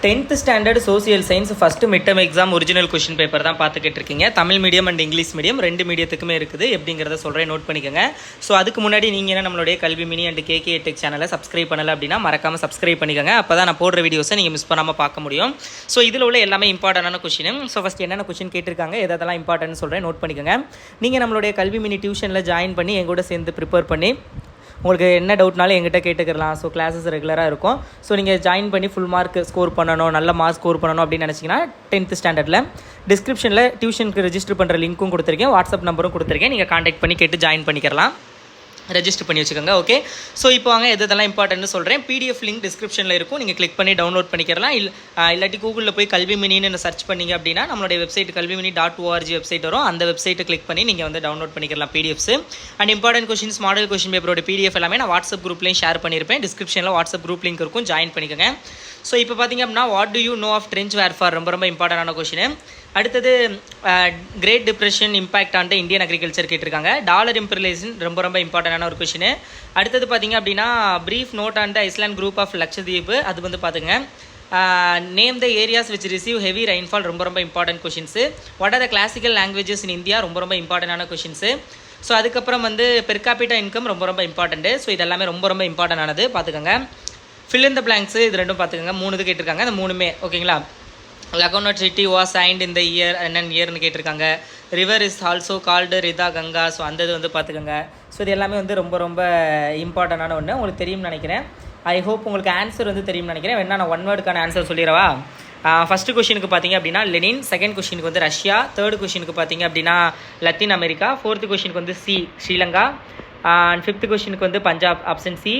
10th standard social science first mid term exam original question paper தான் பார்த்துக்கிட்டு இருக்கீங்க. Tamil medium and English medium ரெண்டு மீடியத்துக்குமே இருக்குது. எப்படிங்கிறத சொல்கிறேன், நோட் பண்ணிக்கோங்க. ஸோ அதுக்கு முன்னாடி நீங்கள் என்ன நம்மளுடைய கல்வி மினி அண்ட் கேகே டெக் சேனலை சப்ஸ்கிரைப் பண்ணலை அப்படின்னா மறக்காமல் சப்ஸ்கிரைப் பண்ணிக்கோங்க. அப்போ தான் நான் போடுற வீடியோஸை நீங்கள் மிஸ் பண்ணாமல் பார்க்க முடியும். ஸோ இதில் உள்ள எல்லாமே இம்பார்ட்டண்டான கொஷின். ஸோ ஃபஸ்ட் என்னென்ன கொஷின் கேட்டிருக்காங்க, எதெல்லாம் இம்பார்ட்டன்ட்னு சொல்கிறேன், நோட் பண்ணிக்கோங்க. நீங்கள் நம்மளுடைய கல்வி மினி டியூஷனில் ஜாயின் பண்ணி எங்கூட சேர்ந்து ப்ரிப்பேர் பண்ணி உங்களுக்கு என்ன டவுட்னாலும் எங்கிட்ட கேட்டுக்கலாம். ஸோ கிளாஸஸ் ரெகுலராக இருக்கும். ஸோ நீங்கள் ஜாயின் பண்ணி ஃபுல் மார்க் ஸ்கோர் பண்ணணும், நல்ல மார்க் ஸ்கோர் பண்ணணும் அப்படின்னு நினச்சிங்கன்னா 10th ஸ்டாண்டர்டில் டிஸ்கிரிப்ஷனில் டியூஷனுக்கு ரெஜிஸ்டர் பண்ணுற லிங்க்கும் கொடுத்துருக்கேன், வாட்ஸ்அப் நம்பரும் கொடுத்துருக்கேன். நீங்கள் காண்டாக்ட் பண்ணி கேட்டு ஜாயின் பண்ணிக்கலாம், ரெஜிஸ்டர் பண்ணி வச்சுக்கோங்க. ஓகே, ஸோ இப்போ வாங்க எதெல்லாம் இம்பார்ட்டன்ட்னு சொல்கிறேன். பிடிஎஃப் லிங்க் டிஸ்கிரிப்ஷனில் இருக்கும், நீங்கள் கிளிக் பண்ணி டவுன்லோட் பண்ணிக்கலாம். இல்லாட்டி கூகுளில் போய் கல்வி மினின்னு சர்ச் பண்ணிங்க அப்படின்னா நம்மளுடைய வெப்சைட் kalvimini.org வெப்சைட் வரும். அந்த வெப்சைட்டை கிளிக் பண்ணி நீங்கள் வந்து டவுன்லோட் பண்ணிக்கலாம் PDFs. And important questions, model question பேப்பரோட பிடிஎஃப் எல்லாமே நான் வாட்ஸ்அப் குரூப்லேயும் ஷேர் பண்ணியிருப்பேன். டிஸ்கிரிப்ஷனில் வாட்ஸ்அப் குரூப் லிங்க் இருக்கும், ஜாயின் பண்ணிக்கோங்க. ஸோ இப்போ பார்த்திங்க அப்படின்னா what do you know of trench warfare ரொம்ப இம்பார்ட்டண்டான கொஷின். அடுத்தது great depression impact on the Indian agriculture கேட்டிருக்காங்க. டாலர் இம்பீரியலைசேஷன் ரொம்ப இம்பார்ட்டண்டான ஒரு கொஷின். அடுத்தது பார்த்திங்க அப்படின்னா brief note on the island group of Lakshadweep, அது வந்து பார்த்துங்க. Name the areas which receive heavy rainfall ரொம்ப important questions. What are the classical languages in India ரொம்ப இம்பார்ட்டண்டான கொஷின்ஸு. ஸோ அதுக்கப்புறம் வந்து பெர் கேபிட்டா இன்கம் ரொம்ப இம்பார்ட்டன்ட்டு. ஸோ இதெல்லாமே ரொம்ப இம்பார்ட்டன்டானது, பார்த்துக்கோங்க. ஃபில் இன் த பிளாங்க்ஸு இது ரெண்டும் பார்த்துக்கோங்க. 3 இது கேட்டிருக்காங்க, அந்த 3மே ஓகேங்களா. லக்னோ சிட்டி வாஸ் சைன்ட் இந்த இயர், என்னென்ன இயர்னு கேட்டிருக்காங்க. River is also called Rida Ganga. So அந்த இது வந்து பார்த்துக்கோங்க. ஸோ இது எல்லாமே வந்து ரொம்ப இம்பார்ட்டண்டான ஒன்று, உங்களுக்கு தெரியும்னு நினைக்கிறேன். ஐ ஹோப் உங்களுக்கு ஆன்சர் வந்து தெரியும்னு நினைக்கிறேன். வேணா நான் 1 வேர்டுக்கான ஆன்சர் சொல்லிடவா. ஃபஸ்ட்டு கொஷினுக்கு பார்த்தீங்க அப்படின்னா லெனின், செகண்ட் கொஷினுக்கு வந்து ரஷ்யா, தேர்ட் கொஷினுக்கு பார்த்தீங்க அப்படின்னா லத்தீன் அமெரிக்கா, ஃபோர்த்து கொஷினுக்கு வந்து ஸ்ரீலங்கா, அண்ட் 5th கொஷினுக்கு வந்து பஞ்சாப், ஆப்ஷன் சி.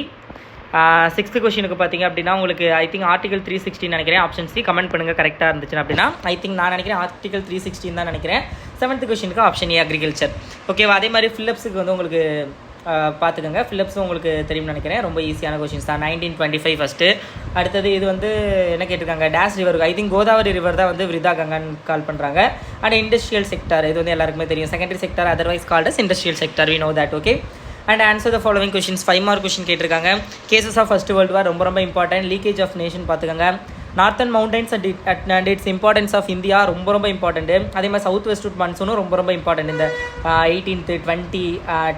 6th கொஷினுக்கு பார்த்தீங்க அப்படின்னா உங்களுக்கு ஐ திங்க் ஆர்டிகல் 316 நினைக்கிறேன், ஆப்ஷன் சி. கமெண்ட் பண்ணுங்கள் கரெக்டாக இருந்துச்சுன்னா. அப்படின்னா ஐ திங்க் நான் நினைக்கிறேன் ஆர்டிகல் 316 தான் நினைக்கிறேன். 7th கொஷினுக்கு ஆப்ஷன் ஏ அக்ரிகல்ச்சர். ஓகேவா. அதே மாதிரி ஃபில்லப்ஸுக்கு வந்து உங்களுக்கு பார்த்துக்கோங்க. ஃபில்லப்ஸும் உங்களுக்கு தெரியும்னு நினைக்கிறேன், ரொம்ப ஈஸியான கொஷின்ஸ் தான். 1925 ஃபஸ்ட்டு. அடுத்தது இது வந்து என்ன கேட்டிருக்காங்க, dash river, I think Godavari river தான் வந்து விருதா கங்கான்னு கால் பண்ணுறாங்க. அண்ட் இண்டஸ்ட்ரியல் செக்டர், இது வந்து எல்லாருக்குமே தெரியும். Secondary sector otherwise called as industrial sector, we know that. Okay, and answer the following questions. 5 mark question கேட்டிருக்காங்க. Causes of first world war ரொம்ப இம்பார்ட்டன்ட். லீக்கேஜ் ஆஃப் நேஷன் பார்த்துக்கோங்க. Northern mountains and its importance of India ரொம்ப important. அதே மாதிரி south west மான்சூனும் ரொம்ப important. இந்த 18th 20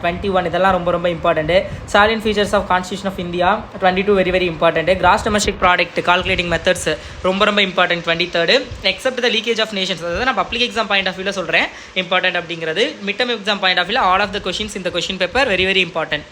21 இதெல்லாம் ரொம்ப important. Salient features of constitution of India 22 very important. Gross domestic product calculating methods ரொம்ப important 23rd. Except the league of nations, அதாவது நான் பப்ளிக் எக்ஸாம் பாயிண்ட் ஆஃப் வியூவில் சொல்கிறேன் இம்பார்ட்டன்ட் அப்படிங்கிறது. Mid term exam point of வியூவில் all of the questions இந்த question paper very important.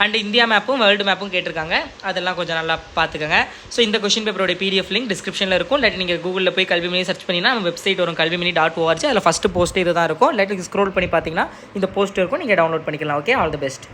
And India மேப்பும் world மேப்பும் கேட்டிருக்காங்க, அதெல்லாம் கொஞ்சம் நல்லா பார்த்துக்கோங்க. ஸோ இந்த கொஷின் பேப்பரோட பிடிஎஃப் லிங்க் டிஸ்கிரிப்ஷனில் இருக்கும். இல்லாட்டி நீங்கள் கூகுளில் போய் கல்வி மினி சர்ச் பண்ணிங்கன்னா நம்ம வெப்சைட் வரும், kalvimini.org. அதில் ஃபஸ்ட்டு போஸ்ட் இது தான் இருக்கும். இல்லாட்டி ஸ்க்ரோல் பண்ணி பார்த்தீங்கன்னா இந்த போஸ்ட் இருக்கும், நீங்கள் டவுன்லோட் பண்ணிக்கலாம். Okay, all the best.